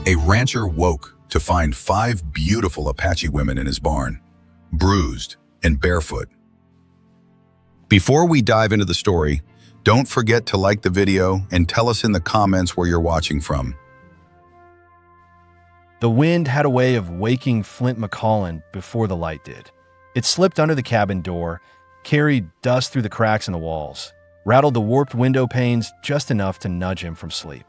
A rancher woke to find 5 beautiful Apache women in his barn, bruised and barefoot. Before we dive into the story, don't forget to like the video and tell us in the comments where you're watching from. The wind had a way of waking Flint McCollin before the light did. It slipped under the cabin door, carried dust through the cracks in the walls, rattled the warped window panes just enough to nudge him from sleep.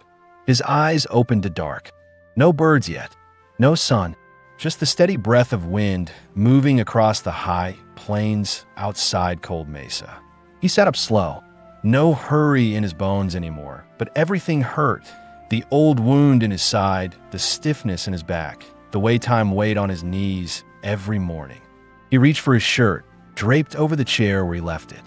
His eyes opened to dark. No birds yet, no sun, just the steady breath of wind moving across the high plains outside Cold Mesa. He sat up slow, no hurry in his bones anymore, but everything hurt. The old wound in his side, the stiffness in his back, the way time weighed on his knees every morning. He reached for his shirt, draped over the chair where he left it.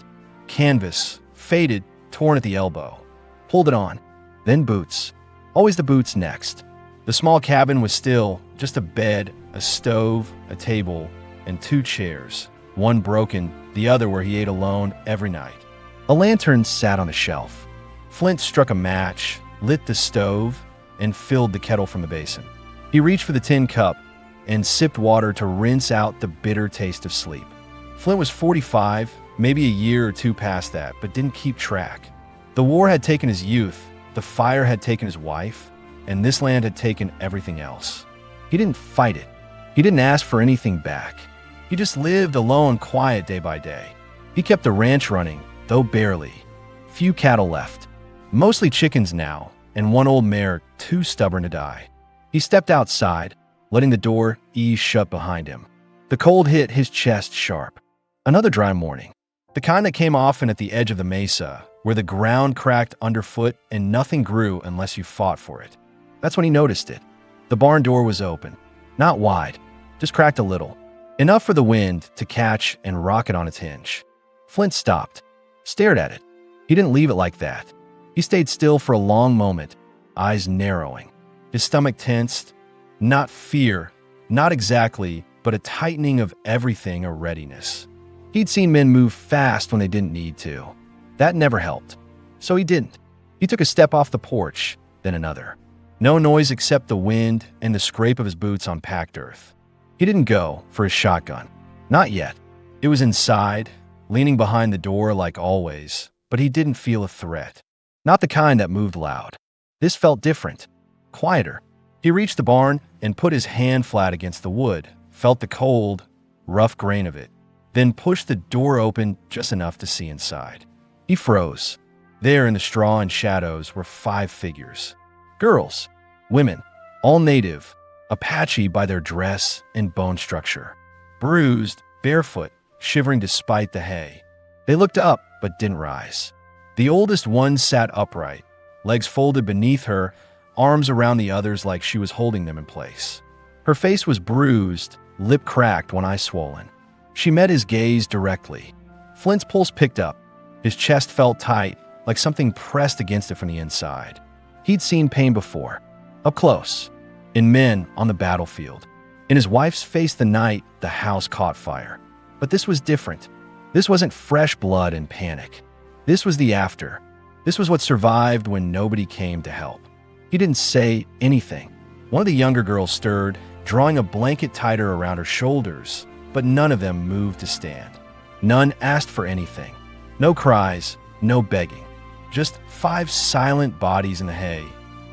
Canvas, faded, torn at the elbow. Pulled it on, then boots. Always the boots next. The small cabin was still just a bed, a stove, a table, and 2 chairs. One broken, the other where he ate alone every night. A lantern sat on a shelf. Flint struck a match, lit the stove, and filled the kettle from the basin. He reached for the tin cup and sipped water to rinse out the bitter taste of sleep. Flint was 45, maybe a year or 2 past that, but didn't keep track. The war had taken his youth, the fire had taken his wife, and this land had taken everything else. He didn't fight it. He didn't ask for anything back. He just lived alone, quiet day by day. He kept the ranch running, though barely. Few cattle left. Mostly chickens now, and one old mare too stubborn to die. He stepped outside, letting the door ease shut behind him. The cold hit his chest sharp. Another dry morning. The kind that came often at the edge of the mesa, where the ground cracked underfoot and nothing grew unless you fought for it. That's when he noticed it. The barn door was open. Not wide, just cracked a little. Enough for the wind to catch and rock it on its hinge. Flint stopped, stared at it. He didn't leave it like that. He stayed still for a long moment, eyes narrowing. His stomach tensed. Not fear, not exactly, but a tightening of everything, a readiness. He'd seen men move fast when they didn't need to. That never helped. So he didn't. He took a step off the porch, then another. No noise except the wind and the scrape of his boots on packed earth. He didn't go for his shotgun. Not yet. It was inside, leaning behind the door like always, but he didn't feel a threat. Not the kind that moved loud. This felt different, quieter. He reached the barn and put his hand flat against the wood, felt the cold, rough grain of it, then pushed the door open just enough to see inside. He froze. There in the straw and shadows were 5 figures. Girls, women, all native, Apache by their dress and bone structure. Bruised, barefoot, shivering despite the hay. They looked up but didn't rise. The oldest one sat upright, legs folded beneath her, arms around the others like she was holding them in place. Her face was bruised, lip cracked, one eye swollen. She met his gaze directly. Flint's pulse picked up. His chest felt tight, like something pressed against it from the inside. He'd seen pain before, up close, in men on the battlefield. In his wife's face the night the house caught fire. But this was different. This wasn't fresh blood and panic. This was the after. This was what survived when nobody came to help. He didn't say anything. One of the younger girls stirred, drawing a blanket tighter around her shoulders, but none of them moved to stand. None asked for anything. No cries, no begging. Just 5 silent bodies in the hay,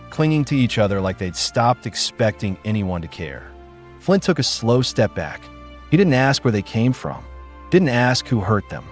clinging to each other like they'd stopped expecting anyone to care. Flint took a slow step back. He didn't ask where they came from, didn't ask who hurt them.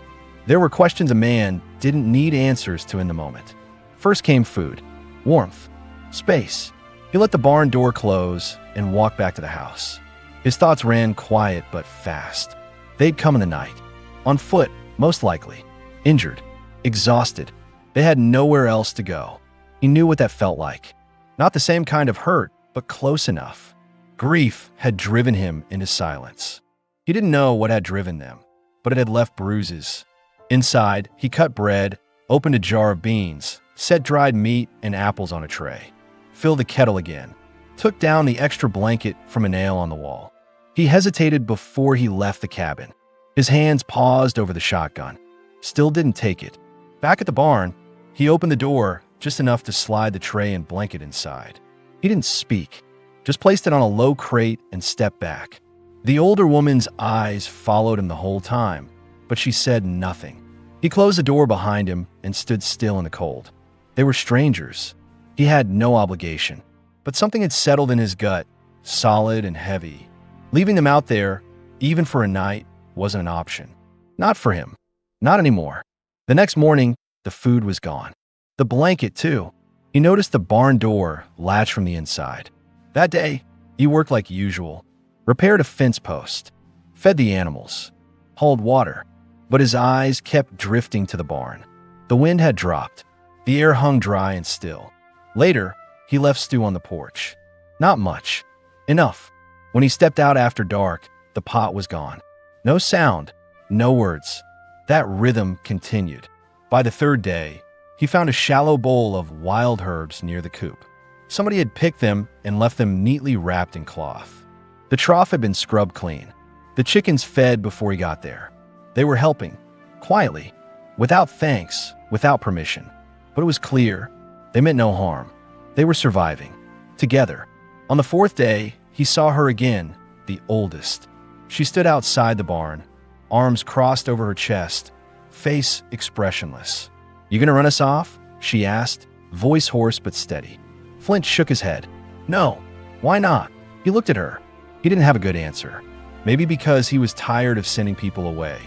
There were questions a man didn't need answers to in the moment. First came food, warmth, space. He let the barn door close and walked back to the house. His thoughts ran quiet but fast. They'd come in the night, on foot, most likely, injured, exhausted. They had nowhere else to go. He knew what that felt like. Not the same kind of hurt, but close enough. Grief had driven him into silence. He didn't know what had driven them, but it had left bruises. Inside, he cut bread, opened a jar of beans, set dried meat and apples on a tray, filled the kettle again, took down the extra blanket from a nail on the wall. He hesitated before he left the cabin. His hands paused over the shotgun. Still didn't take it. Back at the barn, he opened the door just enough to slide the tray and blanket inside. He didn't speak, just placed it on a low crate and stepped back. The older woman's eyes followed him the whole time, but she said nothing. He closed the door behind him and stood still in the cold. They were strangers. He had no obligation, but something had settled in his gut, solid and heavy. Leaving them out there, even for a night, wasn't an option. Not for him. Not anymore. The next morning, the food was gone. The blanket, too. He noticed the barn door latched from the inside. That day, he worked like usual, repaired a fence post, fed the animals, hauled water, but his eyes kept drifting to the barn. The wind had dropped. The air hung dry and still. Later, he left Stu on the porch. Not much. Enough. When he stepped out after dark, the pot was gone. No sound, no words. That rhythm continued. By the third day, he found a shallow bowl of wild herbs near the coop. Somebody had picked them and left them neatly wrapped in cloth. The trough had been scrubbed clean. The chickens fed before he got there. They were helping, quietly, without thanks, without permission. But it was clear, they meant no harm. They were surviving, together. On the fourth day, he saw her again, the oldest. She stood outside the barn, arms crossed over her chest, face expressionless. "You gonna run us off?" she asked, voice hoarse but steady. Flint shook his head. "No, why not?" He looked at her. He didn't have a good answer. Maybe because he was tired of sending people away.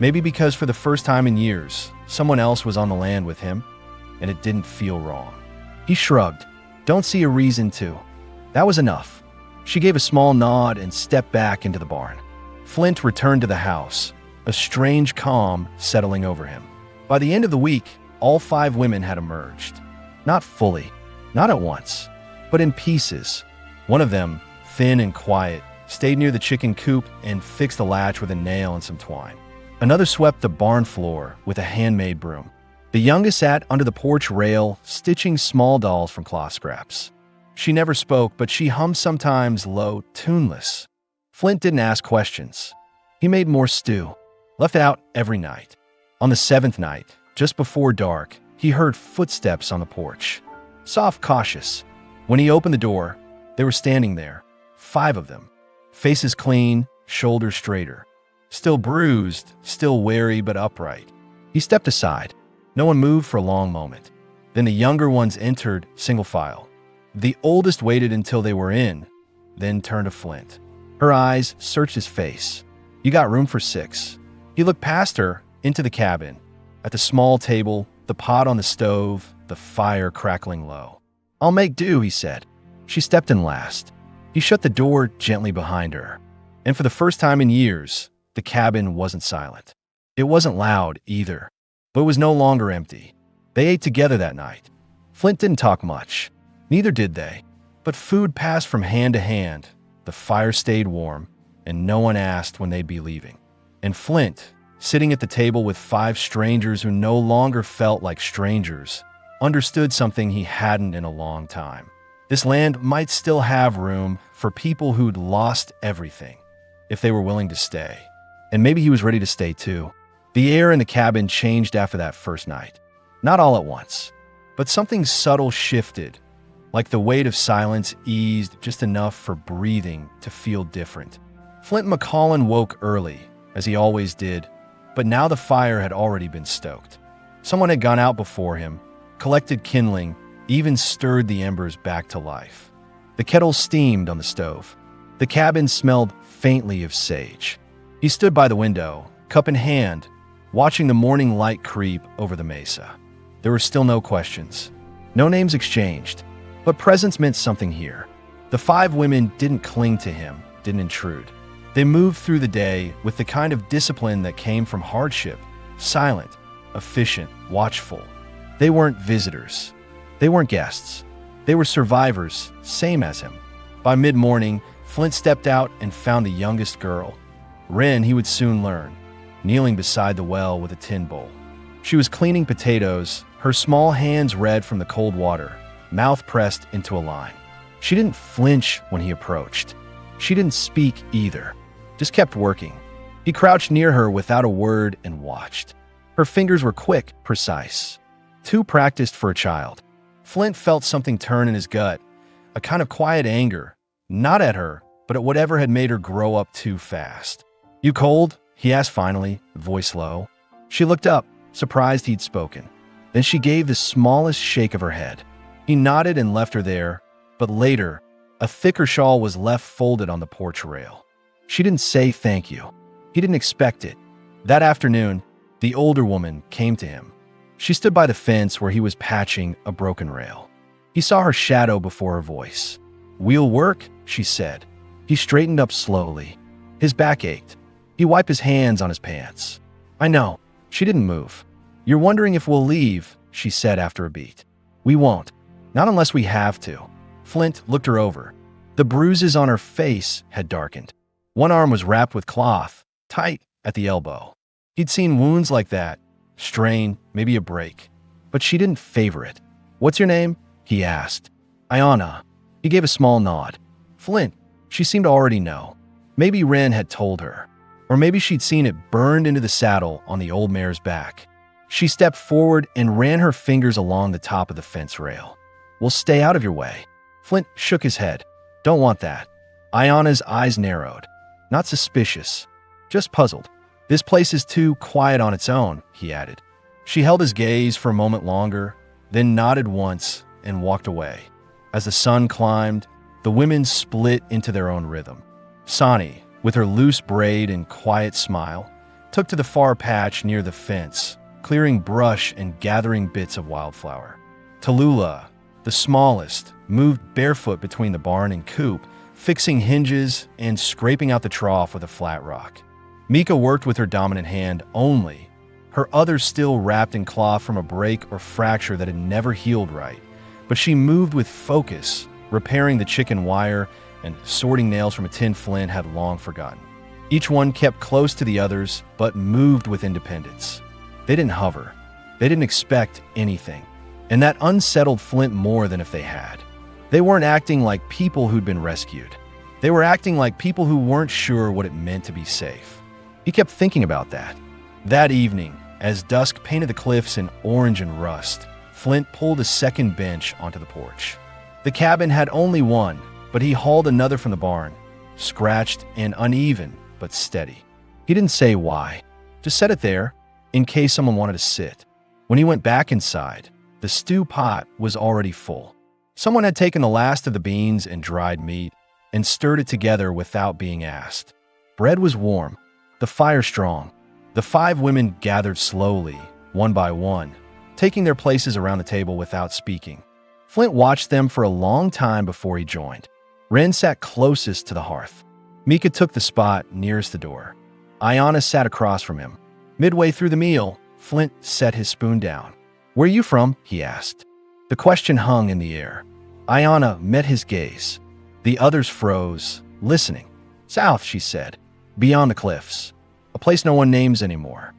Maybe because for the first time in years, someone else was on the land with him, and it didn't feel wrong. He shrugged. "Don't see a reason to." That was enough. She gave a small nod and stepped back into the barn. Flint returned to the house, a strange calm settling over him. By the end of the week, all 5 women had emerged. Not fully, not at once, but in pieces. One of them, thin and quiet, stayed near the chicken coop and fixed the latch with a nail and some twine. Another swept the barn floor with a handmade broom. The youngest sat under the porch rail, stitching small dolls from cloth scraps. She never spoke, but she hummed sometimes low, tuneless. Flint didn't ask questions. He made more stew, left out every night. On the 7th night, just before dark, he heard footsteps on the porch. Soft, cautious. When he opened the door, they were standing there, 5 of them. Faces clean, shoulders straighter. Still bruised, still wary but upright. He stepped aside. No one moved for a long moment. Then the younger ones entered, single file. The oldest waited until they were in, then turned to Flint. Her eyes searched his face. "You got room for 6. He looked past her, into the cabin. At the small table, the pot on the stove, the fire crackling low. "I'll make do," he said. She stepped in last. He shut the door gently behind her. And for the first time in years, the cabin wasn't silent. It wasn't loud either, but it was no longer empty. They ate together that night. Flint didn't talk much. Neither did they. But food passed from hand to hand. The fire stayed warm, and no one asked when they'd be leaving. And Flint, sitting at the table with 5 strangers who no longer felt like strangers, understood something he hadn't in a long time. This land might still have room for people who'd lost everything, if they were willing to stay. And maybe he was ready to stay too. The air in the cabin changed after that first night. Not all at once, but something subtle shifted, like the weight of silence eased just enough for breathing to feel different. Flint McCollin woke early, as he always did, but now the fire had already been stoked. Someone had gone out before him, collected kindling, even stirred the embers back to life. The kettle steamed on the stove. The cabin smelled faintly of sage. He stood by the window, cup in hand, watching the morning light creep over the mesa. There were still no questions, no names exchanged, but presence meant something here. The 5 women didn't cling to him, didn't intrude. They moved through the day with the kind of discipline that came from hardship, silent, efficient, watchful. They weren't visitors. They weren't guests. They were survivors, same as him. By mid-morning, Flint stepped out and found the youngest girl. Wren, he would soon learn, kneeling beside the well with a tin bowl. She was cleaning potatoes, her small hands red from the cold water, mouth pressed into a line. She didn't flinch when he approached. She didn't speak either, just kept working. He crouched near her without a word and watched. Her fingers were quick, precise, too practiced for a child. Flint felt something turn in his gut, a kind of quiet anger, Not at her, but at whatever had made her grow up too fast. "You cold?" he asked finally, voice low. She looked up, surprised he'd spoken. Then she gave the smallest shake of her head. He nodded and left her there, but later, a thicker shawl was left folded on the porch rail. She didn't say thank you. He didn't expect it. That afternoon, the older woman came to him. She stood by the fence where he was patching a broken rail. He saw her shadow before her voice. "We'll work," she said. He straightened up slowly. His back ached. He wiped his hands on his pants. "I know." She didn't move. "You're wondering if we'll leave," she said after a beat. "We won't. Not unless we have to." Flint looked her over. The bruises on her face had darkened. One arm was wrapped with cloth, tight at the elbow. He'd seen wounds like that, strain, maybe a break. But she didn't favor it. "What's your name?" he asked. "Ayanna." He gave a small nod. Flint, she seemed to already know. Maybe Wren had told her. Or maybe she'd seen it burned into the saddle on the old mare's back. She stepped forward and ran her fingers along the top of the fence rail. "We'll stay out of your way." Flint shook his head. "Don't want that." Ayanna's eyes narrowed. Not suspicious, just puzzled. "This place is too quiet on its own," he added. She held his gaze for a moment longer, then nodded once and walked away. As the sun climbed, the women split into their own rhythm. Sani, with her loose braid and quiet smile, took to the far patch near the fence, clearing brush and gathering bits of wildflower. Tallulah, the smallest, moved barefoot between the barn and coop, fixing hinges and scraping out the trough with a flat rock. Mika worked with her dominant hand only, her other still wrapped in cloth from a break or fracture that had never healed right. But she moved with focus, repairing the chicken wire and sorting nails from a tin flint had long forgotten. Each one kept close to the others, but moved with independence. They didn't hover. They didn't expect anything. And that unsettled Flint more than if they had. They weren't acting like people who'd been rescued. They were acting like people who weren't sure what it meant to be safe. He kept thinking about that. That evening, as dusk painted the cliffs in orange and rust, Flint pulled a second bench onto the porch. The cabin had only one, but he hauled another from the barn, scratched and uneven, but steady. He didn't say why, just set it there, in case someone wanted to sit. When he went back inside, the stew pot was already full. Someone had taken the last of the beans and dried meat and stirred it together without being asked. Bread was warm, the fire strong. The 5 women gathered slowly, one by one, taking their places around the table without speaking. Flint watched them for a long time before he joined. Wren sat closest to the hearth. Mika took the spot nearest the door. Ayanna sat across from him. Midway through the meal, Flint set his spoon down. "Where are you from?" he asked. The question hung in the air. Ayanna met his gaze. The others froze, listening. "South," she said. "Beyond the cliffs. A place no one names anymore."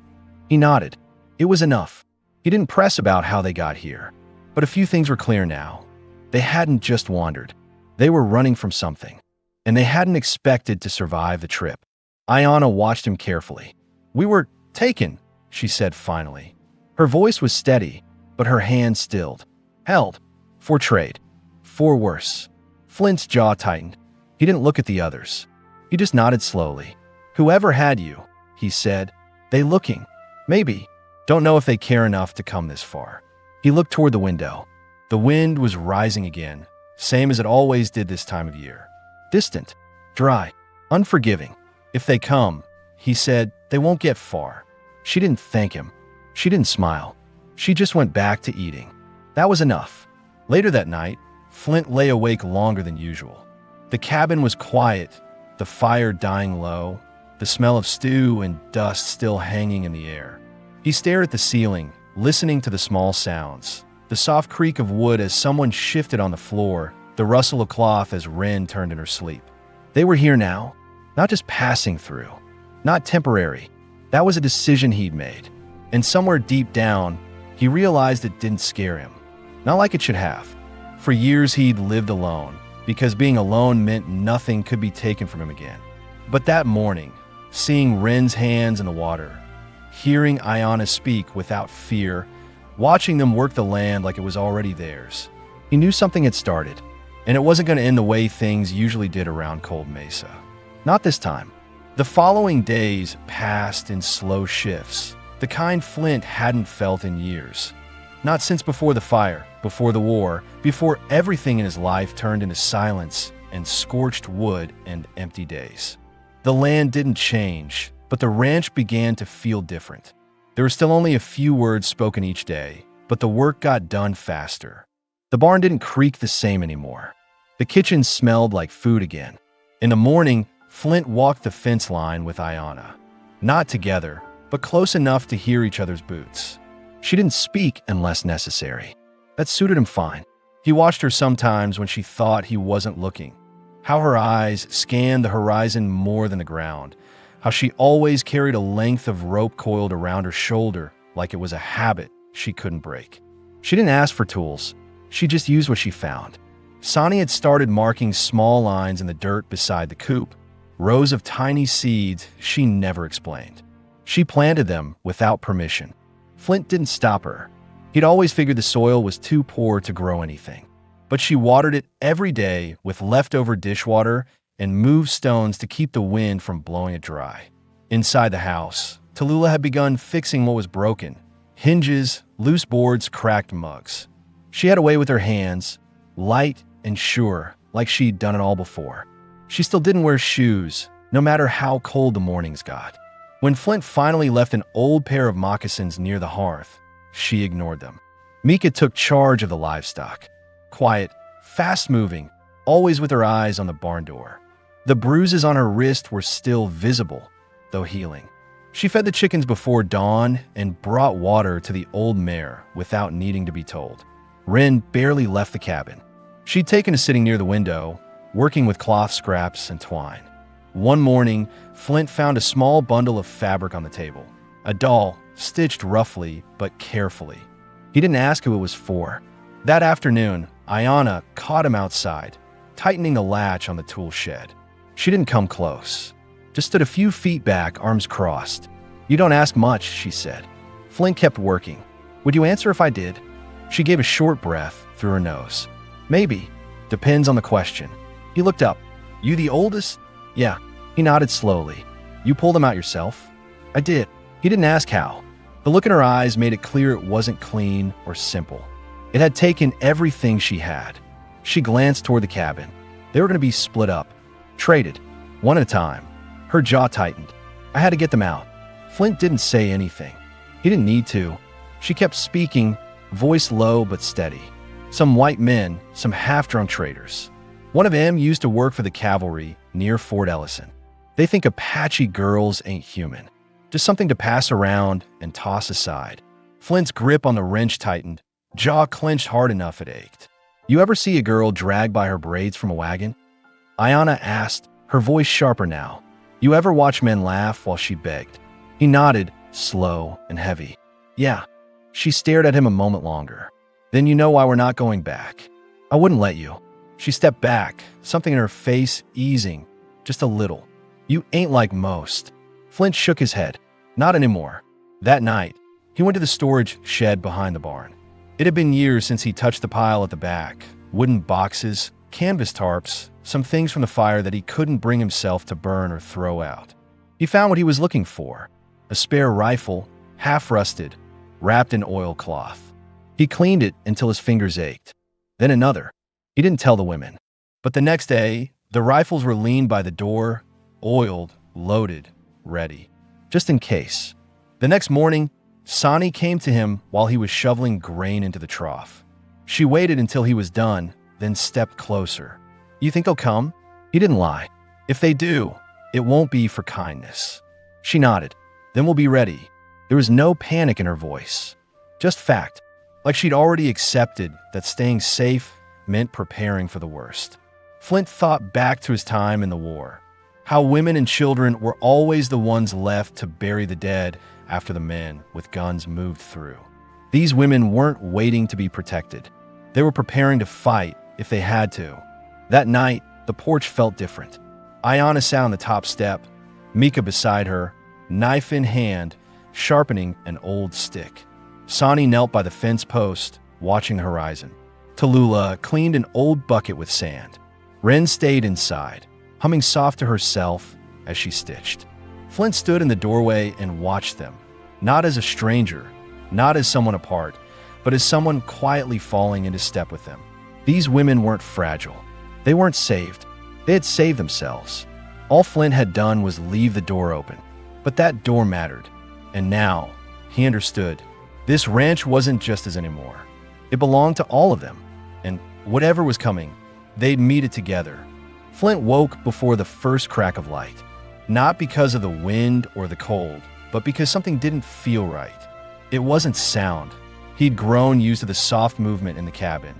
He nodded. It was enough. He didn't press about how they got here. But a few things were clear now. They hadn't just wandered. They were running from something. And they hadn't expected to survive the trip. Ayanna watched him carefully. "We were taken," she said finally. Her voice was steady, but her hand stilled. "Held. For trade. For worse." Flint's jaw tightened. He didn't look at the others. He just nodded slowly. "Whoever had you," he said. "They looking. Maybe. Don't know if they care enough to come this far." He looked toward the window. The wind was rising again, same as it always did this time of year. Distant, dry, unforgiving. "If they come," he said, "they won't get far." She didn't thank him. She didn't smile. She just went back to eating. That was enough. Later that night, Flint lay awake longer than usual. The cabin was quiet, the fire dying low, the smell of stew and dust still hanging in the air. He stared at the ceiling, listening to the small sounds. The soft creak of wood as someone shifted on the floor, the rustle of cloth as Wren turned in her sleep. They were here now, not just passing through, not temporary. That was a decision he'd made. And somewhere deep down, he realized it didn't scare him. Not like it should have. For years he'd lived alone, because being alone meant nothing could be taken from him again. But that morning, seeing Wren's hands in the water, hearing Ayanna speak without fear, watching them work the land like it was already theirs, he knew something had started. And it wasn't going to end the way things usually did around Cold Mesa. Not this time. The following days passed in slow shifts, the kind Flint hadn't felt in years. Not since before the fire, before the war, before everything in his life turned into silence and scorched wood and empty days. The land didn't change, but the ranch began to feel different. There were still only a few words spoken each day, but the work got done faster. The barn didn't creak the same anymore. The kitchen smelled like food again. In the morning, Flint walked the fence line with Ayanna. Not together, but close enough to hear each other's boots. She didn't speak unless necessary. That suited him fine. He watched her sometimes when she thought he wasn't looking. How her eyes scanned the horizon more than the ground. How she always carried a length of rope coiled around her shoulder like it was a habit she couldn't break. She didn't ask for tools. She just used what she found. Sonny had started marking small lines in the dirt beside the coop, rows of tiny seeds she never explained. She planted them without permission. Flint didn't stop her. He'd always figured the soil was too poor to grow anything. But she watered it every day with leftover dishwater and moved stones to keep the wind from blowing it dry. Inside the house, Tallulah had begun fixing what was broken: hinges, loose boards, cracked mugs. She had a way with her hands, light and sure, like she'd done it all before. She still didn't wear shoes, no matter how cold the mornings got. When Flint finally left an old pair of moccasins near the hearth, she ignored them. Mika took charge of the livestock. Quiet, fast-moving, always with her eyes on the barn door. The bruises on her wrist were still visible, though healing. She fed the chickens before dawn and brought water to the old mare without needing to be told. Wren barely left the cabin. She'd taken to sitting near the window, working with cloth scraps and twine. One morning, Flint found a small bundle of fabric on the table. A doll, stitched roughly but carefully. He didn't ask who it was for. That afternoon, Ayanna caught him outside, tightening the latch on the tool shed. She didn't come close. Just stood a few feet back, arms crossed. "You don't ask much," she said. Flint kept working. "Would you answer if I did?" She gave a short breath through her nose. "Maybe. Depends on the question." He looked up. "You the oldest?" "Yeah." He nodded slowly. "You pulled them out yourself?" "I did." He didn't ask how. The look in her eyes made it clear it wasn't clean or simple. It had taken everything she had. She glanced toward the cabin. They were going to be split up, traded, one at a time. Her jaw tightened. "I had to get them out." Flint didn't say anything. He didn't need to. She kept speaking, voice low but steady. "Some white men, some half-drunk traders. One of them used to work for the cavalry near Fort Ellison. They think Apache girls ain't human. Just something to pass around and toss aside." Flint's grip on the wrench tightened, jaw clenched hard enough it ached. "You ever see a girl dragged by her braids from a wagon?" Ayanna asked, her voice sharper now. "You ever watch men laugh?" while she begged. He nodded, slow and heavy. "Yeah." She stared at him a moment longer. "Then you know why we're not going back." "I wouldn't let you." She stepped back, something in her face easing, just a little. "You ain't like most." Flint shook his head. "Not anymore." That night, he went to the storage shed behind the barn. It had been years since he touched the pile at the back. Wooden boxes, canvas tarps, some things from the fire that he couldn't bring himself to burn or throw out. He found what he was looking for: a spare rifle, half-rusted, wrapped in oilcloth. He cleaned it until his fingers ached. Then another. He didn't tell the women. But the next day, the rifles were leaned by the door, oiled, loaded, ready, just in case. The next morning, Sonny came to him while he was shoveling grain into the trough. She waited until he was done, then stepped closer. "You think they'll come?" He didn't lie. "If they do, it won't be for kindness." She nodded. "Then we'll be ready." There was no panic in her voice, just fact, like she'd already accepted that staying safe meant preparing for the worst. Flint thought back to his time in the war, how women and children were always the ones left to bury the dead after the men with guns moved through. These women weren't waiting to be protected. They were preparing to fight if they had to. That night, the porch felt different. Ayanna sat on the top step, Mika beside her, knife in hand, sharpening an old stick. Sonny knelt by the fence post, watching the horizon. Tallulah cleaned an old bucket with sand. Wren stayed inside, humming soft to herself as she stitched. Flint stood in the doorway and watched them, not as a stranger, not as someone apart, but as someone quietly falling into step with them. These women weren't fragile. They weren't saved. They had saved themselves. All Flint had done was leave the door open. But that door mattered. And now, he understood. This ranch wasn't just his anymore. It belonged to all of them. And whatever was coming, they'd meet it together. Flint woke before the first crack of light. Not because of the wind or the cold, but because something didn't feel right. It wasn't sound. He'd grown used to the soft movement in the cabin.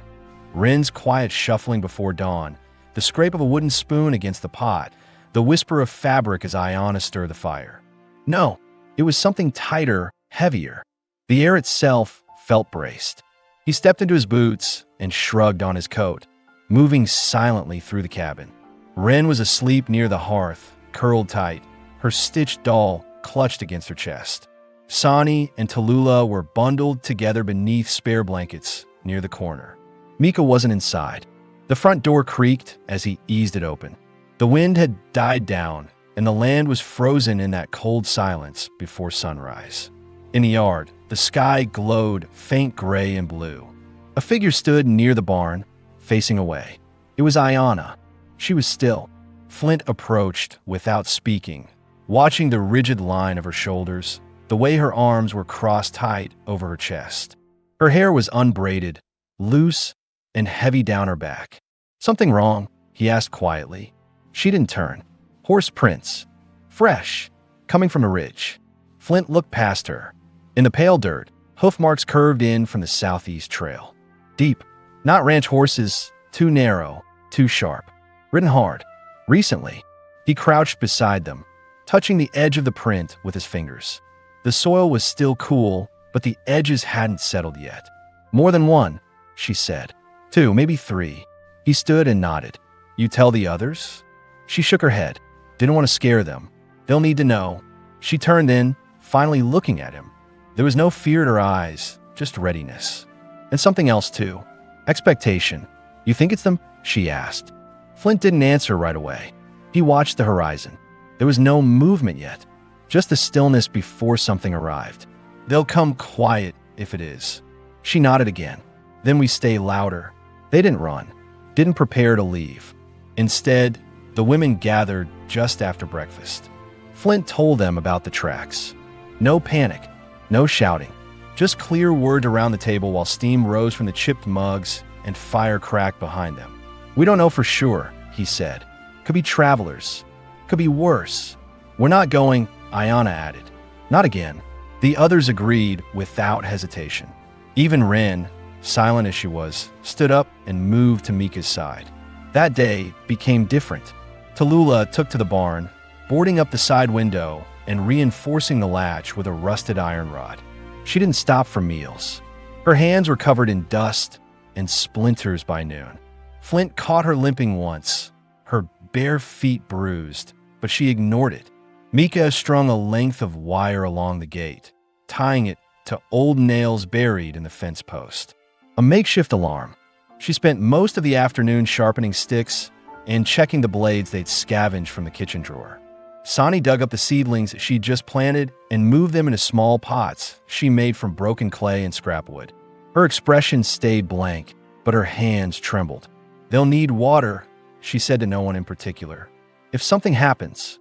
Wren's quiet shuffling before dawn, the scrape of a wooden spoon against the pot, the whisper of fabric as Ayanna stirred the fire. No, it was something tighter, heavier. The air itself felt braced. He stepped into his boots and shrugged on his coat, moving silently through the cabin. Wren was asleep near the hearth, curled tight, her stitched doll clutched against her chest. Sonny and Tallulah were bundled together beneath spare blankets near the corner. Mika wasn't inside. The front door creaked as he eased it open. The wind had died down, and the land was frozen in that cold silence before sunrise. In the yard, the sky glowed faint gray and blue. A figure stood near the barn, facing away. It was Ayanna. She was still. Flint approached without speaking, watching the rigid line of her shoulders, the way her arms were crossed tight over her chest. Her hair was unbraided, loose, and heavy down her back. "Something wrong?" he asked quietly. She didn't turn. Horse prints. Fresh. Coming from a ridge. Flint looked past her. In the pale dirt, hoof marks curved in from the southeast trail. Deep. Not ranch horses. Too narrow. Too sharp. Ridden hard. Recently. He crouched beside them, touching the edge of the print with his fingers. The soil was still cool, but the edges hadn't settled yet. "More than one," she said. "Two, maybe three." He stood and nodded. "You tell the others?" She shook her head. Didn't want to scare them. "They'll need to know." She turned in, finally looking at him. There was no fear in her eyes, just readiness. And something else too. Expectation. "You think it's them?" she asked. Flint didn't answer right away. He watched the horizon. There was no movement yet, just the stillness before something arrived. "They'll come quiet if it is." She nodded again. "Then we stay louder." They didn't run, didn't prepare to leave. Instead, the women gathered just after breakfast. Flint told them about the tracks. No panic, no shouting, just clear word around the table while steam rose from the chipped mugs and fire cracked behind them. "We don't know for sure," he said. "Could be travelers. Could be worse." "We're not going," Ayanna added. "Not again." The others agreed without hesitation. Even Wren, silent as she was, stood up and moved to Mika's side. That day became different. Tallulah took to the barn, boarding up the side window and reinforcing the latch with a rusted iron rod. She didn't stop for meals. Her hands were covered in dust and splinters by noon. Flint caught her limping once, her bare feet bruised, but she ignored it. Mika strung a length of wire along the gate, tying it to old nails buried in the fence post. A makeshift alarm. She spent most of the afternoon sharpening sticks and checking the blades they'd scavenged from the kitchen drawer. Sonny dug up the seedlings she'd just planted and moved them into small pots she made from broken clay and scrap wood. Her expression stayed blank, but her hands trembled. "They'll need water," she said to no one in particular. "If something happens."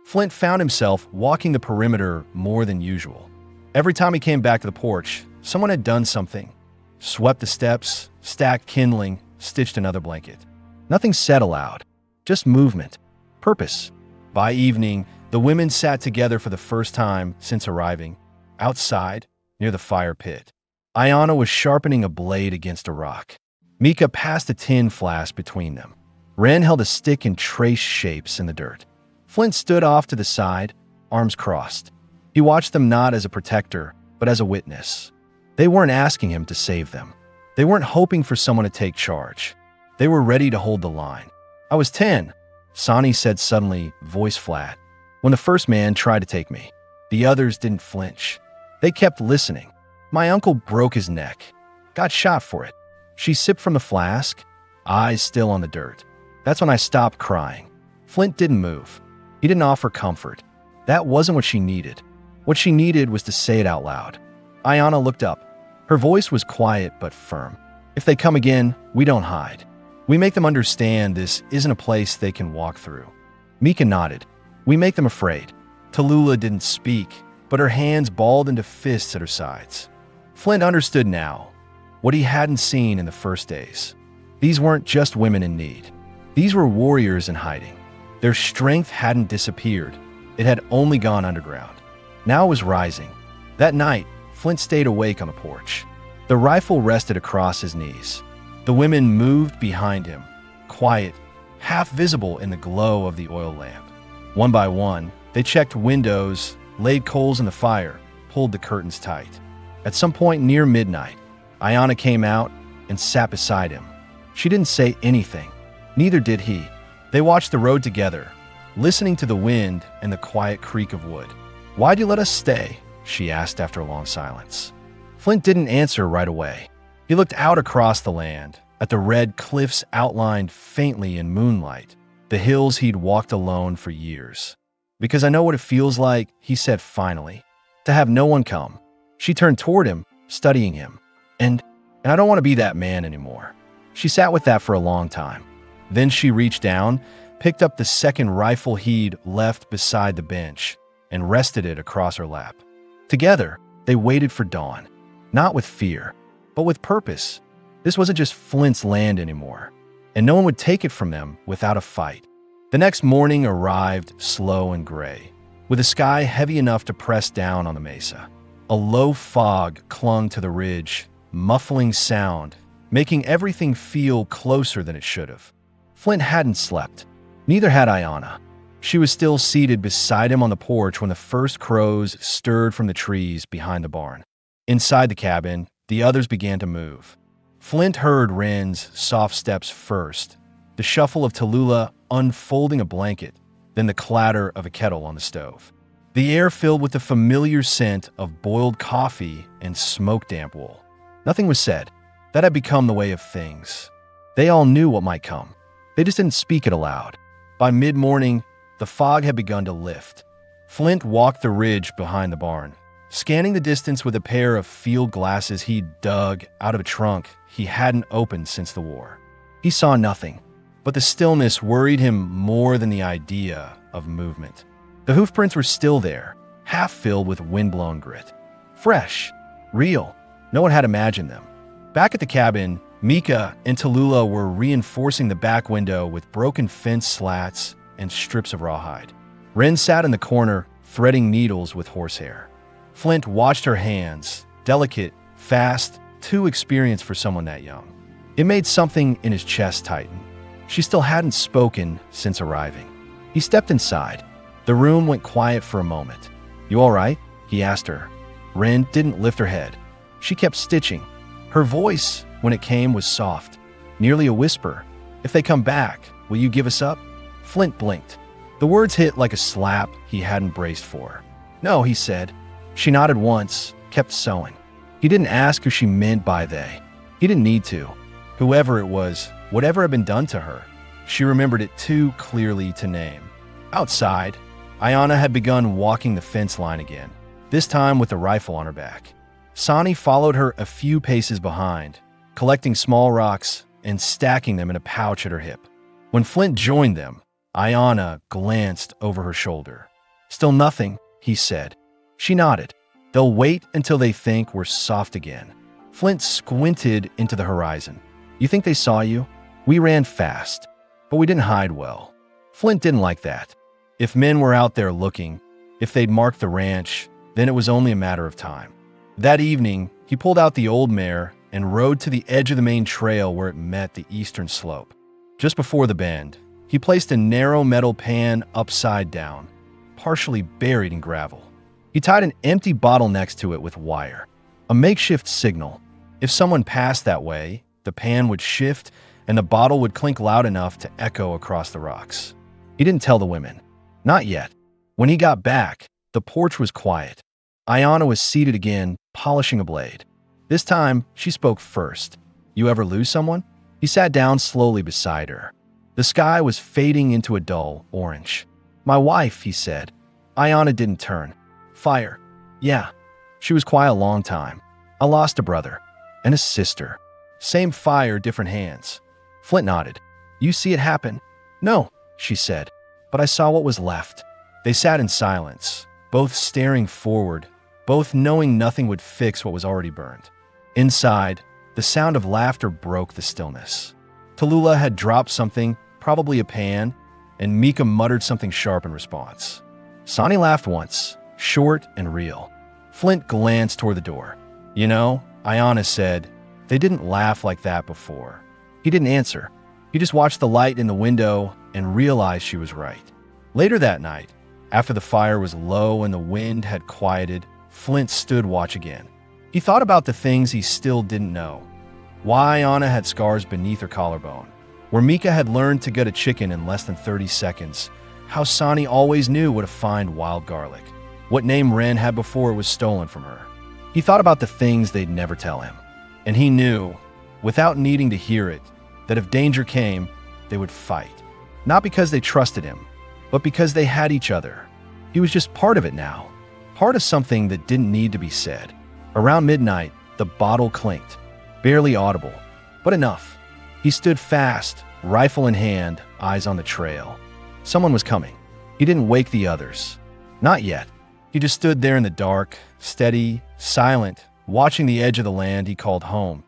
Flint found himself walking the perimeter more than usual. Every time he came back to the porch, someone had done something. Swept the steps, stacked kindling, stitched another blanket. Nothing said aloud, just movement, purpose. By evening, the women sat together for the first time since arriving, outside, near the fire pit. Ayanna was sharpening a blade against a rock. Mika passed a tin flask between them. Wren held a stick and traced shapes in the dirt. Flint stood off to the side, arms crossed. He watched them not as a protector, but as a witness. They weren't asking him to save them. They weren't hoping for someone to take charge. They were ready to hold the line. "I was 10, Sonny said suddenly, voice flat, "when the first man tried to take me." The others didn't flinch. They kept listening. "My uncle broke his neck. Got shot for it. She sipped from the flask, eyes still on the dirt. That's when I stopped crying. Flint didn't move. He didn't offer comfort. That wasn't what she needed. What she needed was to say it out loud. Ayanna looked up. Her voice was quiet but firm. If they come again, we don't hide. We make them understand this isn't a place they can walk through. Mika nodded. We make them afraid. Tallulah didn't speak, but her hands balled into fists at her sides. Flint understood now what he hadn't seen in the first days. These weren't just women in need. These were warriors in hiding. Their strength hadn't disappeared. It had only gone underground. Now it was rising. That night, Flint stayed awake on the porch. The rifle rested across his knees. The women moved behind him, quiet, half visible in the glow of the oil lamp. One by one, they checked windows, laid coals in the fire, pulled the curtains tight. At some point near midnight, Ayanna came out and sat beside him. She didn't say anything. Neither did he. They watched the road together, listening to the wind and the quiet creak of wood. "Why'd you let us stay?" she asked after a long silence. Flint didn't answer right away. He looked out across the land, at the red cliffs outlined faintly in moonlight, the hills he'd walked alone for years. "Because I know what it feels like," he said finally, "to have no one come." She turned toward him, studying him. And I don't want to be that man anymore." She sat with that for a long time. Then she reached down, picked up the second rifle he'd left beside the bench, and rested it across her lap. Together, they waited for dawn, not with fear, but with purpose. This wasn't just Flint's land anymore, and no one would take it from them without a fight. The next morning arrived slow and gray, with a sky heavy enough to press down on the mesa. A low fog clung to the ridge, muffling sound, making everything feel closer than it should have. Flint hadn't slept. Neither had Ayanna. She was still seated beside him on the porch when the first crows stirred from the trees behind the barn. Inside the cabin, the others began to move. Flint heard Wren's soft steps first, the shuffle of Tallulah unfolding a blanket, then the clatter of a kettle on the stove. The air filled with the familiar scent of boiled coffee and smoke-damp wool. Nothing was said. That had become the way of things. They all knew what might come. They just didn't speak it aloud. By mid-morning, the fog had begun to lift. Flint walked the ridge behind the barn, scanning the distance with a pair of field glasses he'd dug out of a trunk he hadn't opened since the war. He saw nothing, but the stillness worried him more than the idea of movement. The hoofprints were still there, half filled with windblown grit. Fresh, real. No one had imagined them. Back at the cabin, Mika and Tallulah were reinforcing the back window with broken fence slats and strips of rawhide. Wren sat in the corner, threading needles with horsehair. Flint watched her hands, delicate, fast, too experienced for someone that young. It made something in his chest tighten. She still hadn't spoken since arriving. He stepped inside. The room went quiet for a moment. "You all right?" he asked her. Wren didn't lift her head. She kept stitching. Her voice, when it came, was soft, nearly a whisper. "If they come back, will you give us up?" Flint blinked. The words hit like a slap he hadn't braced for. "No," he said. She nodded once, kept sewing. He didn't ask who she meant by they. He didn't need to. Whoever it was, whatever had been done to her, she remembered it too clearly to name. Outside, Ayanna had begun walking the fence line again, this time with a rifle on her back. Sonny followed her a few paces behind, collecting small rocks and stacking them in a pouch at her hip. When Flint joined them, Ayanna glanced over her shoulder. "Still nothing," he said. She nodded. "They'll wait until they think we're soft again." Flint squinted into the horizon. "You think they saw you? We ran fast, but we didn't hide well." Flint didn't like that. If men were out there looking, if they'd marked the ranch, then it was only a matter of time. That evening, he pulled out the old mare and rode to the edge of the main trail where it met the eastern slope. Just before the bend, he placed a narrow metal pan upside down, partially buried in gravel. He tied an empty bottle next to it with wire, a makeshift signal. If someone passed that way, the pan would shift and the bottle would clink loud enough to echo across the rocks. He didn't tell the women. Not yet. When he got back, the porch was quiet. Ayanna was seated again, polishing a blade. This time, she spoke first. You ever lose someone? He sat down slowly beside her. The sky was fading into a dull orange. My wife, he said. Ayana didn't turn. Fire. Yeah. She was quiet a long time. I lost a brother. And a sister. Same fire, different hands. Flint nodded. You see it happen? No, she said. But I saw what was left. They sat in silence, both staring forward, both knowing nothing would fix what was already burned. Inside, the sound of laughter broke the stillness. Tallulah had dropped something, probably a pan, and Mika muttered something sharp in response. Sonny laughed once, short and real. Flint glanced toward the door. You know, Ayana said, they didn't laugh like that before. He didn't answer. He just watched the light in the window and realized she was right. Later that night, after the fire was low and the wind had quieted, Flint stood watch again. He thought about the things he still didn't know. Why Ayana had scars beneath her collarbone. Where Mika had learned to gut a chicken in less than 30 seconds. How Sonny always knew where to find wild garlic. What name Ren had before it was stolen from her. He thought about the things they'd never tell him. And he knew, without needing to hear it, that if danger came, they would fight. Not because they trusted him, but because they had each other. He was just part of it now. Part of something that didn't need to be said. Around midnight, the bottle clinked. Barely audible, but enough. He stood fast, rifle in hand, eyes on the trail. Someone was coming. He didn't wake the others. Not yet. He just stood there in the dark, steady, silent, watching the edge of the land he called home.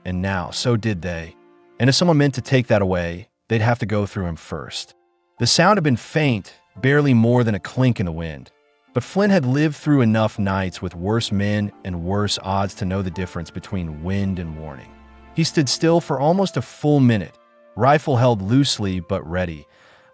And now, so did they. And if someone meant to take that away, they'd have to go through him first. The sound had been faint, barely more than a clink in the wind. But Flint had lived through enough nights with worse men and worse odds to know the difference between wind and warning. He stood still for almost a full minute, rifle held loosely but ready,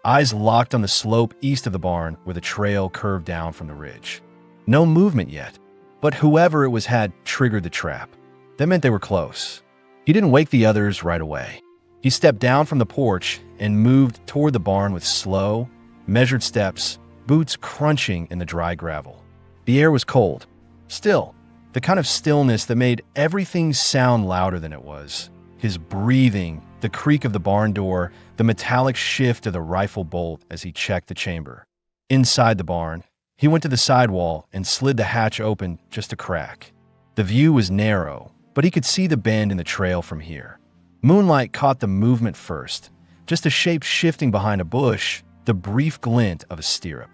eyes locked on the slope east of the barn where the trail curved down from the ridge. No movement yet, but whoever it was had triggered the trap. That meant they were close. He didn't wake the others right away. He stepped down from the porch and moved toward the barn with slow, measured steps, boots crunching in the dry gravel. The air was cold, still, the kind of stillness that made everything sound louder than it was. His breathing, the creak of the barn door, the metallic shift of the rifle bolt as he checked the chamber. Inside the barn, he went to the sidewall and slid the hatch open just a crack. The view was narrow, but he could see the bend in the trail from here. Moonlight caught the movement first, just a shape shifting behind a bush, the brief glint of a stirrup.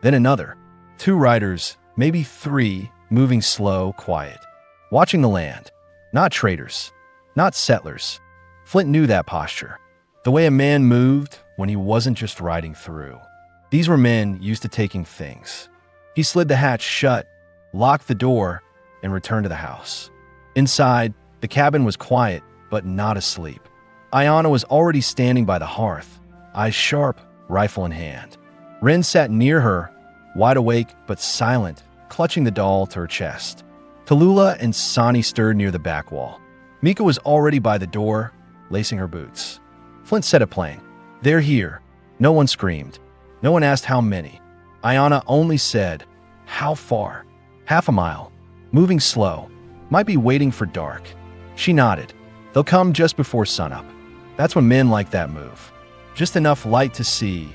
Then another. 2 riders, maybe 3, moving slow, quiet. Watching the land. Not traders. Not settlers. Flint knew that posture. The way a man moved when he wasn't just riding through. These were men used to taking things. He slid the hatch shut, locked the door, and returned to the house. Inside, the cabin was quiet, but not asleep. Ayana was already standing by the hearth, eyes sharp, rifle in hand. Ren sat near her, wide awake but silent, clutching the doll to her chest. Tallulah and Sonny stirred near the back wall. Mika was already by the door, lacing her boots. Flint said it plain. They're here. No one screamed. No one asked how many. Ayana only said, how far? Half a mile. Moving slow. Might be waiting for dark. She nodded. They'll come just before sunup. That's when men like that move. Just enough light to see,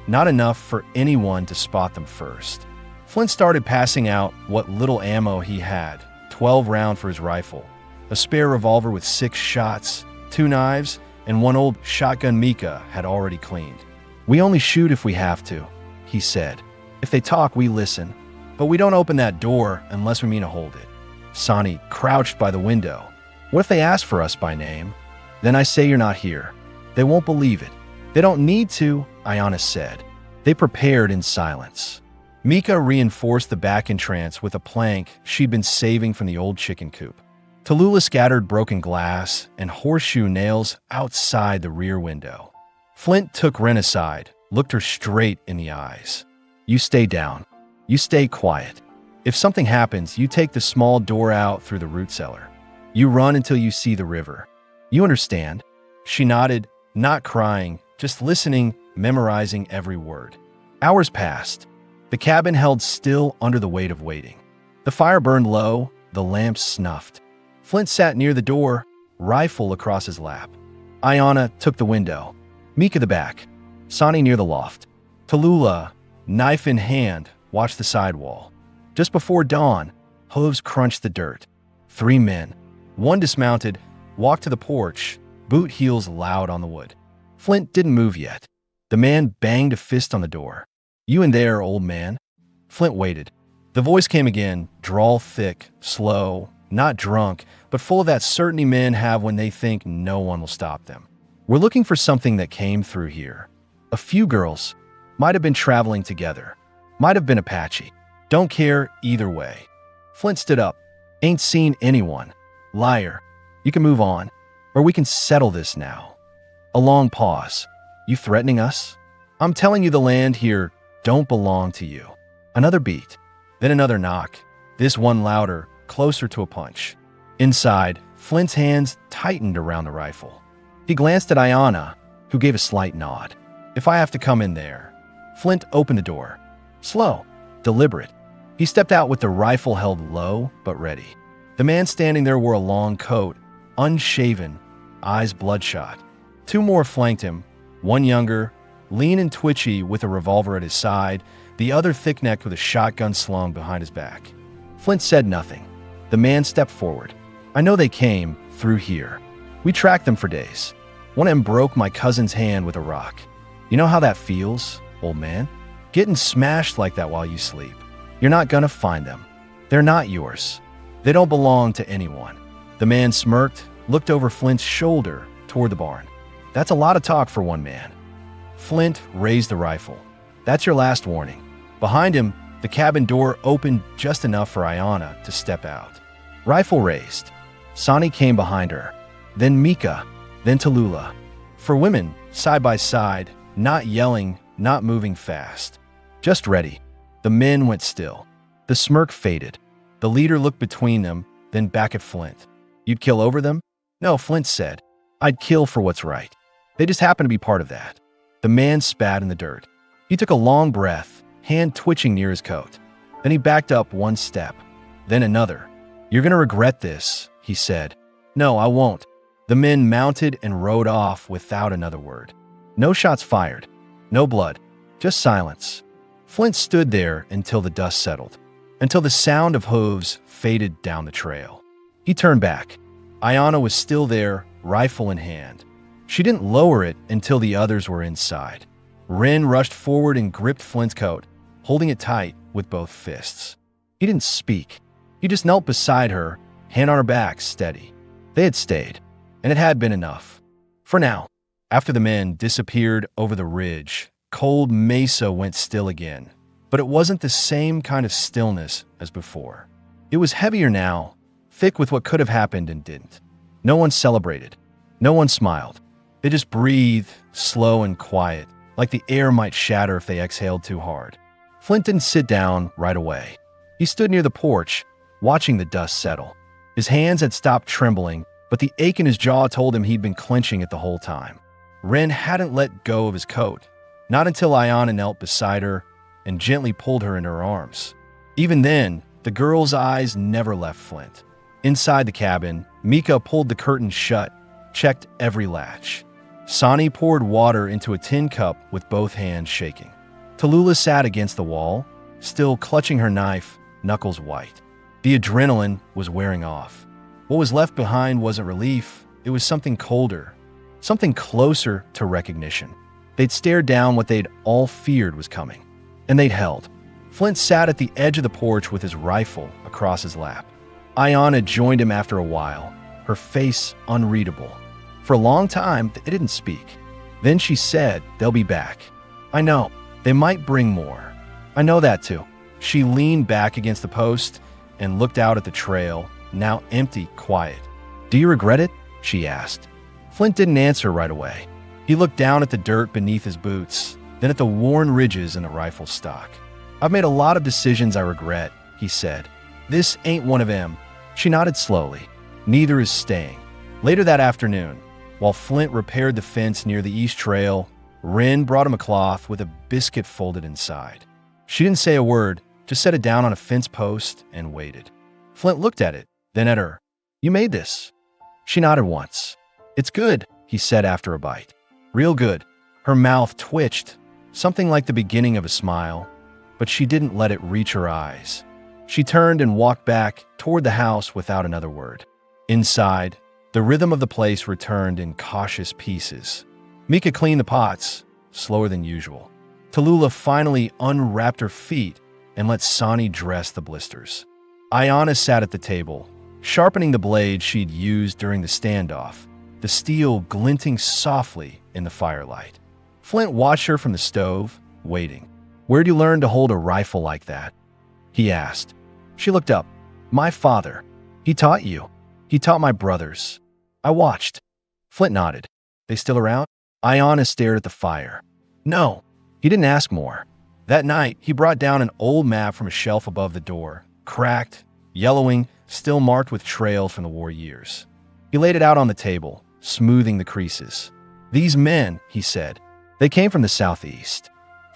not enough for anyone to spot them first. Flint started passing out what little ammo he had, 12 round for his rifle, a spare revolver with 6 shots, 2 knives, and 1 old shotgun Mika had already cleaned. We only shoot if we have to, he said. If they talk, we listen, but we don't open that door unless we mean to hold it. Sonny crouched by the window. What if they ask for us by name? Then I say you're not here. They won't believe it. They don't need to, Ayana said. They prepared in silence. Mika reinforced the back entrance with a plank she'd been saving from the old chicken coop. Tallulah scattered broken glass and horseshoe nails outside the rear window. Flint took Ren aside, looked her straight in the eyes. You stay down. You stay quiet. If something happens, you take the small door out through the root cellar. You run until you see the river. You understand? She nodded, not crying, just listening, memorizing every word. Hours passed. The cabin held still under the weight of waiting. The fire burned low, the lamps snuffed. Flint sat near the door, rifle across his lap. Ayanna took the window, Mika the back, Sonny near the loft. Tallulah, knife in hand, watched the sidewall. Just before dawn, hooves crunched the dirt. 3 men, one dismounted, walked to the porch, boot heels loud on the wood. Flint didn't move yet. The man banged a fist on the door. "You in there, old man?" Flint waited. The voice came again, drawl thick, slow, not drunk, but full of that certainty men have when they think no one will stop them. "We're looking for something that came through here. A few girls. Might have been traveling together. Might have been Apache. Don't care either way." Flint stood up. "Ain't seen anyone. Liar. You can move on, or we can settle this now." A long pause. "You threatening us?" "I'm telling you the land here don't belong to you." Another beat. Then another knock. This one louder, closer to a punch. Inside, Flint's hands tightened around the rifle. He glanced at Ayanna, who gave a slight nod. "If I have to come in there." Flint opened the door. Slow, deliberate. He stepped out with the rifle held low but ready. The man standing there wore a long coat, unshaven, eyes bloodshot. 2 more flanked him, one younger, lean and twitchy with a revolver at his side, the other thick-necked with a shotgun slung behind his back. Flint said nothing. The man stepped forward. "I know they came through here. We tracked them for days. One of them broke my cousin's hand with a rock. You know how that feels, old man? Getting smashed like that while you sleep. You're not gonna find them. They're not yours. They don't belong to anyone." The man smirked, looked over Flint's shoulder toward the barn. "That's a lot of talk for one man." Flint raised the rifle. "That's your last warning." Behind him, the cabin door opened just enough for Ayanna to step out. Rifle raised. Sonny came behind her. Then Mika. Then Tallulah. 4 women, side by side, not yelling, not moving fast. Just ready. The men went still. The smirk faded. The leader looked between them, then back at Flint. "You'd kill over them?" "No," Flint said. "I'd kill for what's right. They just happen to be part of that." The man spat in the dirt. He took a long breath, hand twitching near his coat. Then he backed up 1 step, then another. "You're gonna regret this," he said. "No, I won't." The men mounted and rode off without another word. No shots fired. No blood. Just silence. Flint stood there until the dust settled, until the sound of hooves faded down the trail. He turned back. Ayanna was still there, rifle in hand. She didn't lower it until the others were inside. Wren rushed forward and gripped Flint's coat, holding it tight with both fists. He didn't speak. He just knelt beside her, hand on her back, steady. They had stayed, and it had been enough. For now. After the men disappeared over the ridge, cold mesa went still again. But it wasn't the same kind of stillness as before. It was heavier now, thick with what could have happened and didn't. No one celebrated. No one smiled. They just breathed, slow and quiet, like the air might shatter if they exhaled too hard. Flint didn't sit down right away. He stood near the porch, watching the dust settle. His hands had stopped trembling, but the ache in his jaw told him he'd been clenching it the whole time. Wren hadn't let go of his coat, not until Ayanna knelt beside her and gently pulled her in her arms. Even then, the girl's eyes never left Flint. Inside the cabin, Mika pulled the curtain shut, checked every latch. Sonny poured water into a tin cup with both hands shaking. Tallulah sat against the wall, still clutching her knife, knuckles white. The adrenaline was wearing off. What was left behind wasn't relief, it was something colder, something closer to recognition. They'd stared down what they'd all feared was coming, and they'd held. Flint sat at the edge of the porch with his rifle across his lap. Ayanna joined him after a while, her face unreadable. For a long time, they didn't speak. Then she said, "They'll be back." "I know. They might bring more." "I know that too." She leaned back against the post and looked out at the trail, now empty, quiet. "Do you regret it?" she asked. Flint didn't answer right away. He looked down at the dirt beneath his boots, then at the worn ridges in the rifle stock. "I've made a lot of decisions I regret," he said. "This ain't one of them." She nodded slowly. "Neither is staying." Later that afternoon, while Flint repaired the fence near the east trail, Wren brought him a cloth with a biscuit folded inside. She didn't say a word, just set it down on a fence post and waited. Flint looked at it, then at her. "You made this." She nodded once. "It's good," he said after a bite. "Real good." Her mouth twitched, something like the beginning of a smile, but she didn't let it reach her eyes. She turned and walked back toward the house without another word. Inside, the rhythm of the place returned in cautious pieces. Mika cleaned the pots, slower than usual. Tallulah finally unwrapped her feet and let Sonny dress the blisters. Ayanna sat at the table, sharpening the blade she'd used during the standoff, the steel glinting softly in the firelight. Flint watched her from the stove, waiting. "Where'd you learn to hold a rifle like that?" he asked. She looked up. "My father. He taught you. He taught my brothers." "I watched." Flint nodded. "They still around?" Ayanna stared at the fire. "No." He didn't ask more. That night, he brought down an old map from a shelf above the door, cracked, yellowing, still marked with trails from the war years. He laid it out on the table, smoothing the creases. "These men," he said, "they came from the southeast.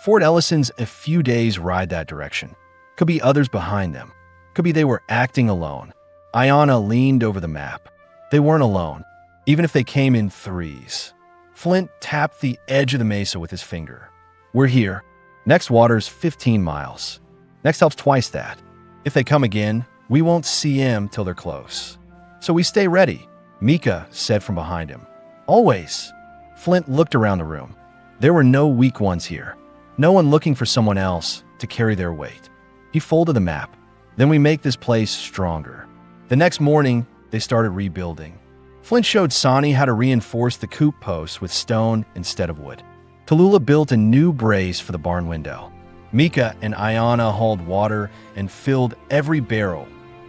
Fort Ellison's a few days' ride that direction. Could be others behind them. Could be they were acting alone." Ayanna leaned over the map. They weren't alone, even if they came in threes. Flint tapped the edge of the mesa with his finger. "We're here. Next water's 15 miles. Next help's twice that. If they come again, we won't see them till they're close. So we stay ready," Mika said from behind him. "Always." Flint looked around the room. There were no weak ones here. No one looking for someone else to carry their weight. He folded the map. "Then we make this place stronger." The next morning, they started rebuilding. Flint showed Sonny how to reinforce the coop posts with stone instead of wood. Tallulah built a new brace for the barn window. Mika and Ayanna hauled water and filled every barrel,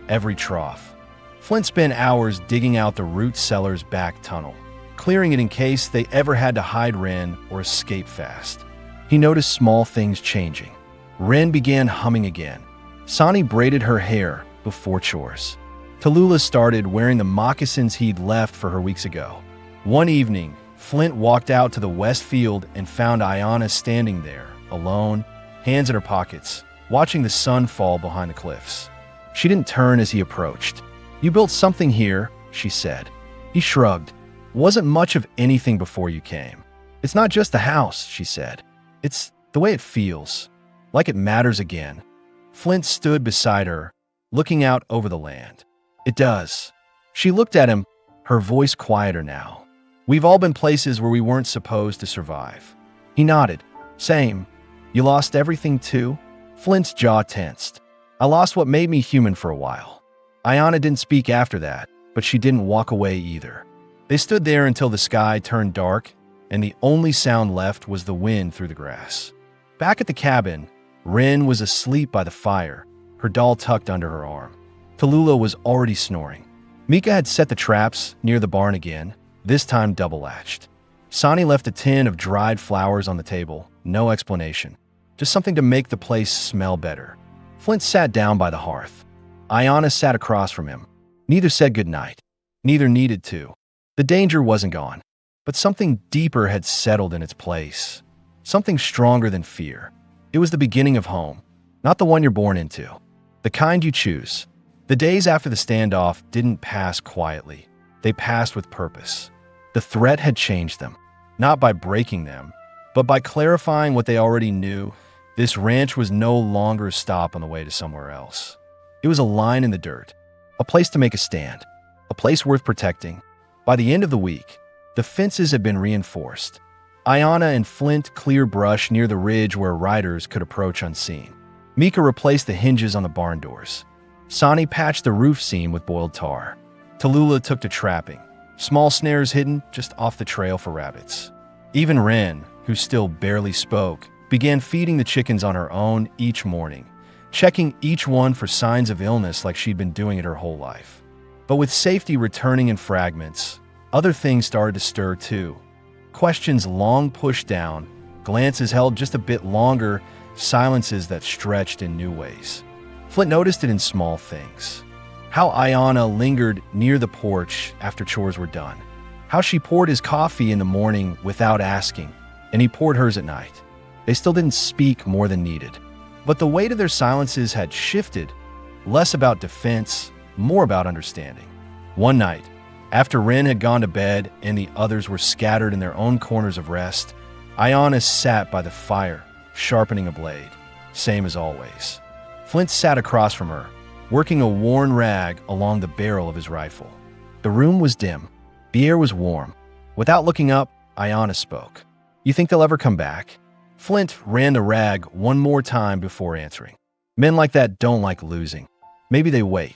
every trough. Flint spent hours digging out the root cellar's back tunnel, clearing it in case they ever had to hide Wren or escape fast. He noticed small things changing. Wren began humming again. Sonny braided her hair before chores. Tallulah started wearing the moccasins he'd left for her weeks ago. One evening, Flint walked out to the west field and found Ayanna standing there, alone, hands in her pockets, watching the sun fall behind the cliffs. She didn't turn as he approached. "You built something here," she said. He shrugged. "Wasn't much of anything before you came." "It's not just the house," she said. "It's the way it feels, like it matters again." Flint stood beside her, looking out over the land. "It does." She looked at him, her voice quieter now. "We've all been places where we weren't supposed to survive." He nodded. "Same. You lost everything too?" Flint's jaw tensed. "I lost what made me human for a while." Ayanna didn't speak after that, but she didn't walk away either. They stood there until the sky turned dark, and the only sound left was the wind through the grass. Back at the cabin, Wren was asleep by the fire, her doll tucked under her arm. Tallulah was already snoring. Mika had set the traps near the barn again, this time double-latched. Sonny left a tin of dried flowers on the table, no explanation. Just something to make the place smell better. Flint sat down by the hearth. Ayanna sat across from him. Neither said goodnight. Neither needed to. The danger wasn't gone, but something deeper had settled in its place. Something stronger than fear. It was the beginning of home, not the one you're born into. The kind you choose. The days after the standoff didn't pass quietly. They passed with purpose. The threat had changed them, not by breaking them, but by clarifying what they already knew. This ranch was no longer a stop on the way to somewhere else. It was a line in the dirt, a place to make a stand, a place worth protecting. By the end of the week, the fences had been reinforced. Ayanna and Flint cleared brush near the ridge where riders could approach unseen. Mika replaced the hinges on the barn doors. Sonny patched the roof seam with boiled tar. Tallulah took to trapping, small snares hidden just off the trail for rabbits. Even Wren, who still barely spoke, began feeding the chickens on her own each morning, checking each one for signs of illness like she'd been doing it her whole life. But with safety returning in fragments, other things started to stir too. Questions long pushed down, glances held just a bit longer, silences that stretched in new ways. Flint noticed it in small things. How Ayanna lingered near the porch after chores were done. How she poured his coffee in the morning without asking, and he poured hers at night. They still didn't speak more than needed. But the weight of their silences had shifted, less about defense, more about understanding. One night, After Rin had gone to bed and the others were scattered in their own corners of rest, Ionis sat by the fire, sharpening a blade, same as always. Flint sat across from her, working a worn rag along the barrel of his rifle. The room was dim. The air was warm. Without looking up, Ionis spoke. "You think they'll ever come back?" Flint ran the rag one more time before answering. "Men like that don't like losing. Maybe they wait.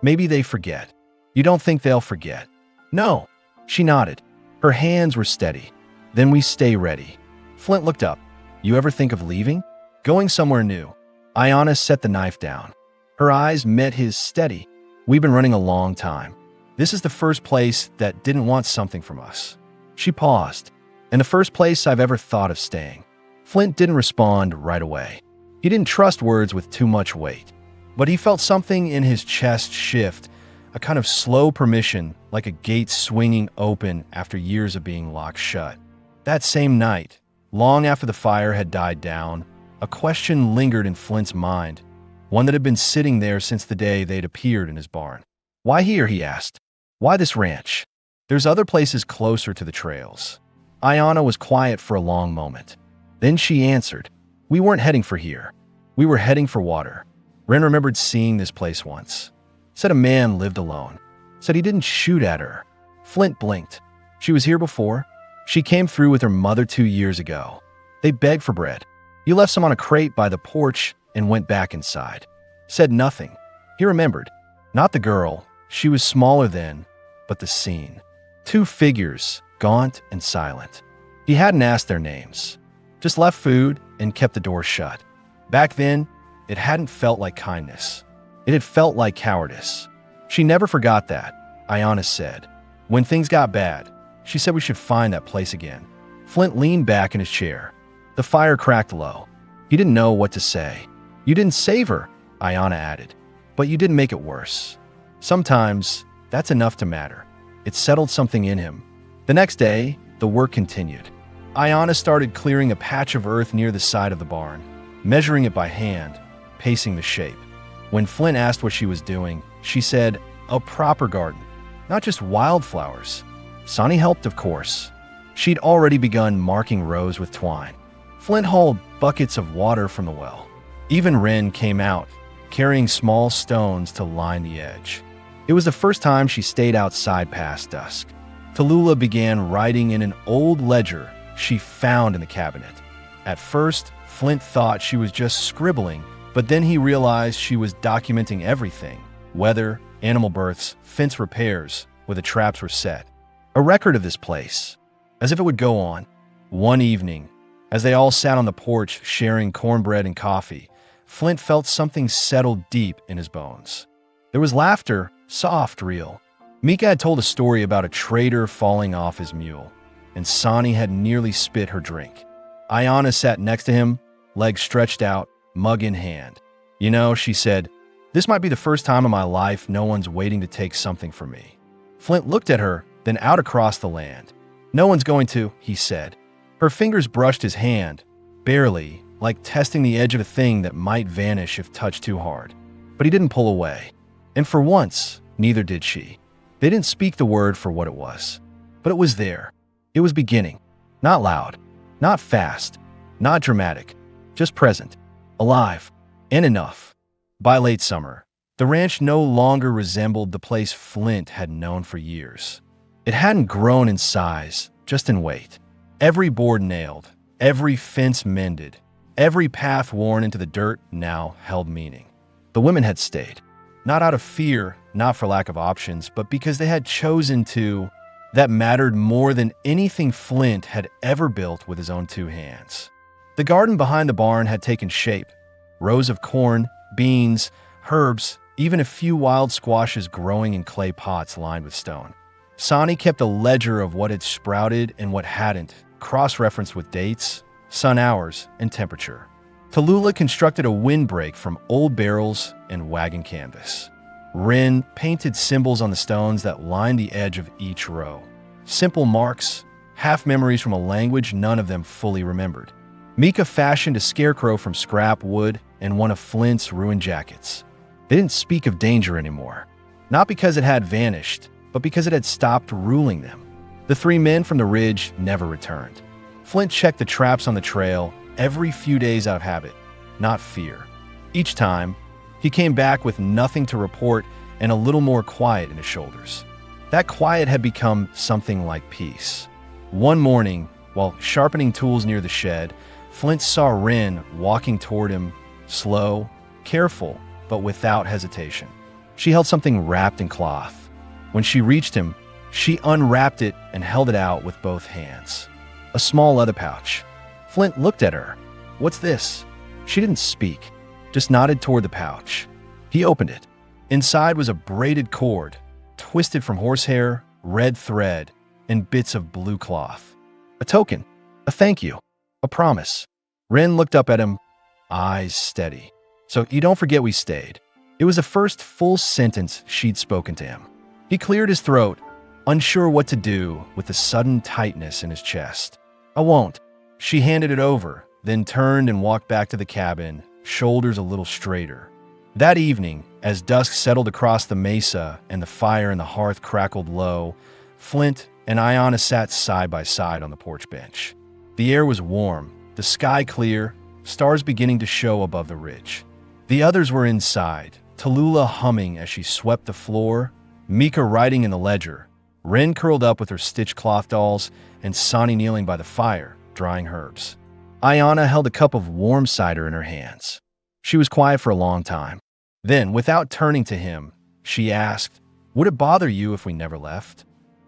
Maybe they forget." "You don't think they'll forget?" "No." She nodded. Her hands were steady. "Then we stay ready." Flint looked up. "You ever think of leaving? Going somewhere new?" Ionis set the knife down. Her eyes met his steady. "We've been running a long time. This is the first place that didn't want something from us." She paused. "And the first place I've ever thought of staying." Flint didn't respond right away. He didn't trust words with too much weight. But he felt something in his chest shift, a kind of slow permission, like a gate swinging open after years of being locked shut. That same night, long after the fire had died down, a question lingered in Flint's mind, one that had been sitting there since the day they'd appeared in his barn. "Why here?" he asked. "Why this ranch? There's other places closer to the trails." Iona was quiet for a long moment. Then she answered, "We weren't heading for here. We were heading for water." Ren remembered seeing this place once. Said a man lived alone. Said he didn't shoot at her. Flint blinked. She was here before. She came through with her mother 2 years ago. They begged for bread. You left some on a crate by the porch and went back inside. Said nothing. He remembered. Not the girl. She was smaller then, but the scene. 2 figures, gaunt and silent. He hadn't asked their names. Just left food and kept the door shut. Back then, it hadn't felt like kindness. It had felt like cowardice. She never forgot that, Iona said. When things got bad, she said we should find that place again. Flint leaned back in his chair. The fire cracked low. He didn't know what to say. You didn't save her, Iona added, but you didn't make it worse. Sometimes, that's enough to matter. It settled something in him. The next day, the work continued. Iona started clearing a patch of earth near the side of the barn, measuring it by hand, pacing the shape. When Flint asked what she was doing, she said, a proper garden, not just wildflowers. Sonny helped, of course. She'd already begun marking rows with twine. Flint hauled buckets of water from the well. Even Wren came out, carrying small stones to line the edge. It was the first time she stayed outside past dusk. Tallulah began writing in an old ledger she found in the cabinet. At first, Flint thought she was just scribbling, but then he realized she was documenting everything: weather, animal births, fence repairs, where the traps were set. A record of this place, as if it would go on. One evening, as they all sat on the porch sharing cornbread and coffee, Flint felt something settle deep in his bones. There was laughter, soft, real. Mika had told a story about a trader falling off his mule, and Sonny had nearly spit her drink. Iona sat next to him, legs stretched out, mug in hand. You know, she said, this might be the first time in my life no one's waiting to take something from me. Flint looked at her, then out across the land. No one's going to, he said. Her fingers brushed his hand, barely, like testing the edge of a thing that might vanish if touched too hard. But he didn't pull away. And for once, neither did she. They didn't speak the word for what it was. But it was there. It was beginning. Not loud. Not fast. Not dramatic. Just present. Alive. And enough. By late summer, the ranch no longer resembled the place Flint had known for years. It hadn't grown in size, just in weight. Every board nailed, every fence mended, every path worn into the dirt now held meaning. The women had stayed. Not out of fear, not for lack of options, but because they had chosen to. That mattered more than anything Flint had ever built with his own 2 hands. The garden behind the barn had taken shape. Rows of corn, beans, herbs, even a few wild squashes growing in clay pots lined with stone. Sonny kept a ledger of what had sprouted and what hadn't, cross-referenced with dates, sun hours, and temperature. Tallulah constructed a windbreak from old barrels and wagon canvas. Wren painted symbols on the stones that lined the edge of each row. Simple marks, half memories from a language none of them fully remembered. Mika fashioned a scarecrow from scrap wood and one of Flint's ruined jackets. They didn't speak of danger anymore. Not because it had vanished, but but because it had stopped ruling them. The three men from the ridge never returned. Flint checked the traps on the trail every few days out of habit, not fear. Each time, he came back with nothing to report and a little more quiet in his shoulders. That quiet had become something like peace. One morning, while sharpening tools near the shed, Flint saw Wren walking toward him, slow, careful, but without hesitation. She held something wrapped in cloth. When she reached him, she unwrapped it and held it out with both hands. A small leather pouch. Flint looked at her. "What's this?" She didn't speak, just nodded toward the pouch. He opened it. Inside was a braided cord, twisted from horsehair, red thread, and bits of blue cloth. A token, a thank you, a promise. Wren looked up at him, eyes steady. "So you don't forget we stayed." It was the first full sentence she'd spoken to him. He cleared his throat, unsure what to do with the sudden tightness in his chest. "I won't." She handed it over, then turned and walked back to the cabin, shoulders a little straighter. That evening, as dusk settled across the mesa and the fire in the hearth crackled low, Flint and Ayanna sat side by side on the porch bench. The air was warm, the sky clear, stars beginning to show above the ridge. The others were inside, Tallulah humming as she swept the floor, Mika writing in the ledger, Wren curled up with her stitched cloth dolls, and Sonny kneeling by the fire, drying herbs. Ayanna held a cup of warm cider in her hands. She was quiet for a long time. Then, without turning to him, she asked, "Would it bother you if we never left?"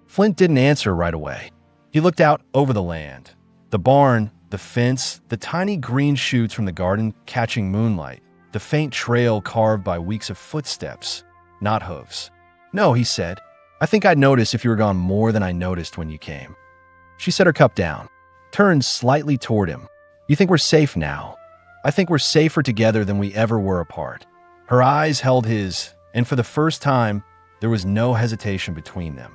Flint didn't answer right away. He looked out over the land. The barn, the fence, the tiny green shoots from the garden catching moonlight, the faint trail carved by weeks of footsteps, not hooves. "No," he said. "I think I'd notice if you were gone more than I noticed when you came." She set her cup down, turned slightly toward him. "You think we're safe now?" "I think we're safer together than we ever were apart." Her eyes held his, and for the first time, there was no hesitation between them.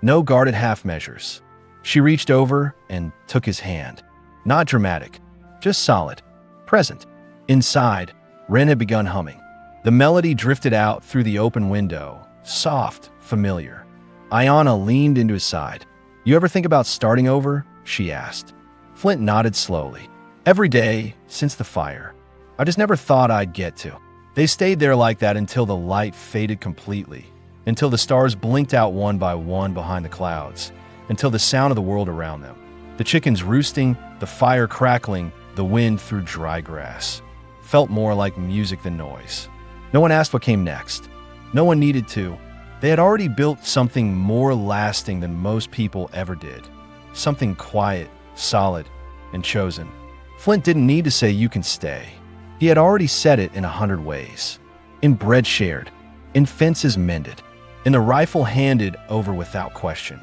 No guarded half measures. She reached over and took his hand. Not dramatic, just solid, present. Inside, Wren had begun humming. The melody drifted out through the open window, soft, familiar. Ayanna leaned into his side. "You ever think about starting over?" she asked. Flint nodded slowly. "Every day, since the fire. I just never thought I'd get to." They stayed there like that until the light faded completely, until the stars blinked out one by one behind the clouds, until the sound of the world around them. The chickens roosting, the fire crackling, the wind through dry grass. Felt more like music than noise. No one asked what came next. No one needed to. They had already built something more lasting than most people ever did. Something quiet, solid, and chosen. Flint didn't need to say, "You can stay." He had already said it in 100 ways. In bread shared, in fences mended, in the rifle handed over without question,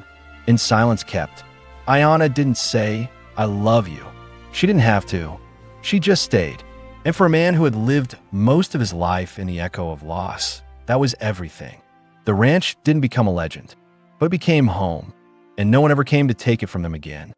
in silence kept. Ayanna didn't say, "I love you." She didn't have to. She just stayed. And for a man who had lived most of his life in the echo of loss, that was everything. The ranch didn't become a legend, but it became home, and no one ever came to take it from them again.